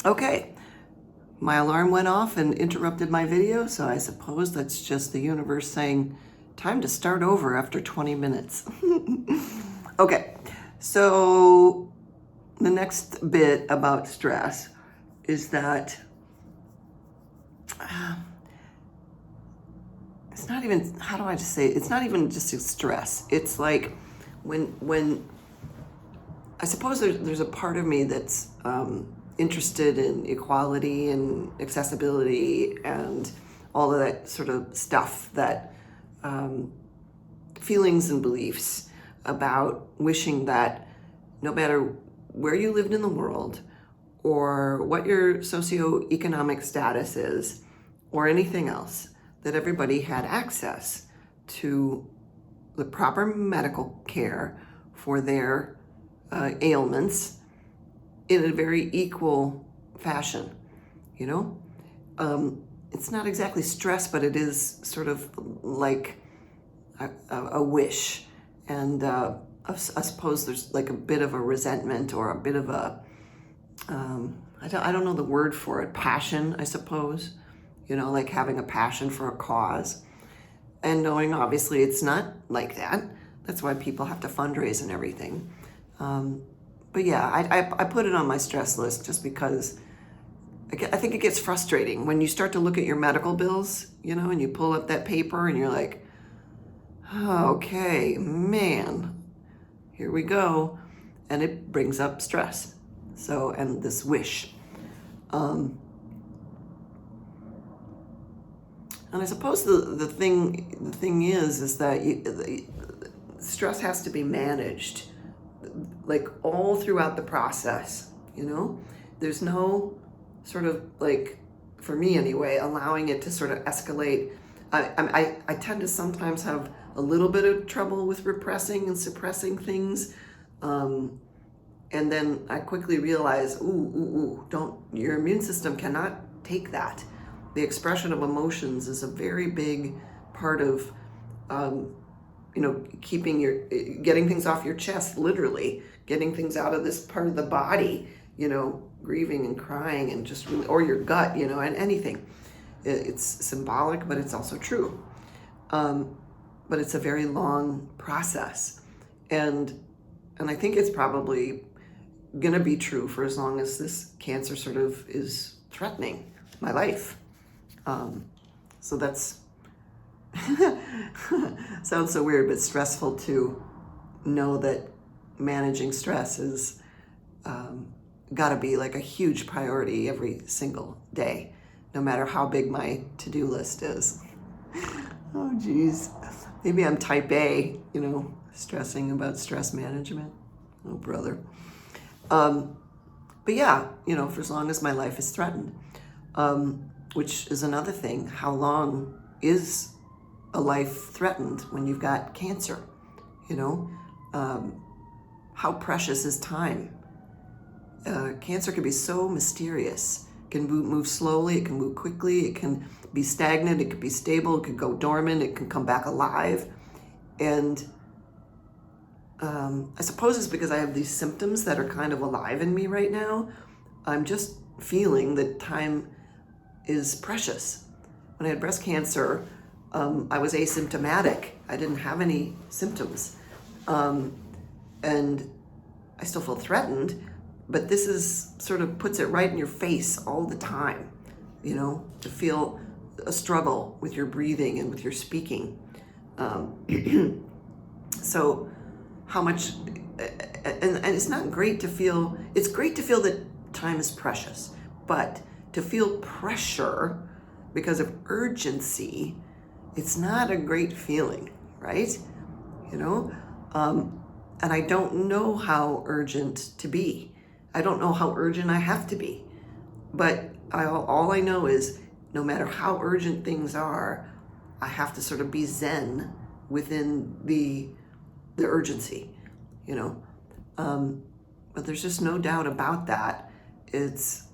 Okay, my alarm went off and interrupted my video, so I suppose that's just the universe saying, time to start over after 20 minutes. Okay, so the next bit about stress is that it's not even, how do I just say it? It's not even just a stress. It's like when I suppose there's a part of me that's interested in equality and accessibility and all of that sort of stuff, that feelings and beliefs about wishing that no matter where you lived in the world or what your socioeconomic status is or anything else, that everybody had access to the proper medical care for their ailments in a very equal fashion, you know? It's not exactly stress, but it is sort of like a wish. And I suppose there's like a bit of a resentment or a bit of a, I don't know the word for it, passion, I suppose, you know, like having a passion for a cause. And knowing obviously it's not like that. That's why people have to fundraise and everything. But yeah, I put it on my stress list just because I think it gets frustrating when you start to look at your medical bills, you know, and you pull up that paper and you're like, okay, man, here we go. And it brings up stress. So, and this wish. And I suppose the thing is that stress has to be managed, like all throughout the process, you know? There's no sort of like, for me anyway, allowing it to sort of escalate. I tend to sometimes have a little bit of trouble with repressing and suppressing things. And then I quickly realize, your immune system cannot take that. The expression of emotions is a very big part of, getting things off your chest, literally, getting things out of this part of the body, you know, grieving and crying and just really, or your gut, you know, and anything. It's symbolic, but it's also true. But it's a very long process. And I think it's probably gonna be true for as long as this cancer sort of is threatening my life. So that's, sounds so weird, but stressful to know that managing stress is gotta be like a huge priority every single day, no matter how big my to-do list is. Oh geez, maybe I'm type A, you know, stressing about stress management. Oh brother. But yeah, you know, for as long as my life is threatened, which is another thing. How long is a life threatened when you've got cancer? You know, how precious is time? Cancer can be so mysterious. It can move slowly, it can move quickly, it can be stagnant, it can be stable, it can go dormant, it can come back alive. And I suppose it's because I have these symptoms that are kind of alive in me right now. I'm just feeling that time is precious. When I had breast cancer, I was asymptomatic. I didn't have any symptoms. And I still feel threatened, but this is sort of puts it right in your face all the time, you know, to feel a struggle with your breathing and with your speaking. So how much, and it's not great to feel, it's great to feel that time is precious, but to feel pressure because of urgency, it's not a great feeling, right? You know, and I don't know how urgent to be. I don't know how urgent I have to be, but all I know is no matter how urgent things are, I have to sort of be zen within the urgency, you know. But there's just no doubt about that. It's